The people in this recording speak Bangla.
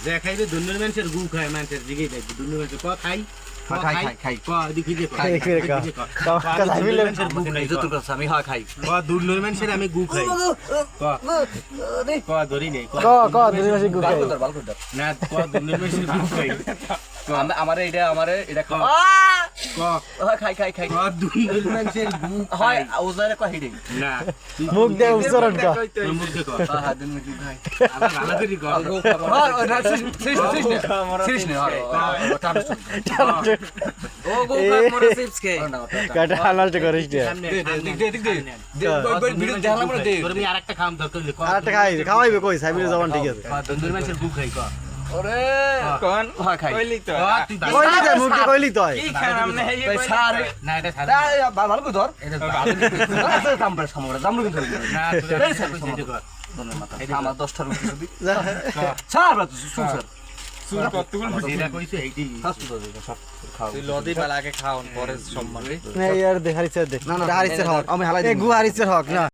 দেখাইবে দুনিয়ার মানুষের গু খায় মানুষের দিকে যাই দুনিয়ার মানুষের ক খাই খাই ক দেখি যে আমি হয় খাই ক দুনিয়ার মানুষের আমি গু খাই ক ধরি নেই ক দুই মাসে গু খাই না ক দুনিয়ার মানুষের গু খাই আমারে এটা ক খাই ক দুনিয়ার মানুষের গু হয় ওজারে কই হিডে না মুখ দে উচ্চারণ ক মুখ দেখো হ্যাঁ দিন কি খাই আবার ভালো করে ক ও গো খাই মোরে চিপস কে কাটা হালালটা করিস দে ভিডিও দেখালাম না দে তোর আমি আরেকটা খাম দরকার হইলে ক আরেকটা খাওয়াইবে কই সাইবির জবান ঠিক আছে দুনিয়ার মানুষের গু খাই ক ওরে কোন হয় খাই তুই কইলি দে মুখ দে কইলি তুই কি খারাপ না এই সার না এটা সারা ভালো করে ধর এটা ভালো কামড়া সামরা জামরু কিন্তু না তুই আমার 10টা রুটি দিবি স্যার বাতু স্যার সুর কতগুলো এটা কইছে এইটি তুই লদি বেলাকে খাওন পরে সম্মান না ইয়ার দে হারিছে দে না না হারিছে হক আমি হালাই দে গু হারিছে হক না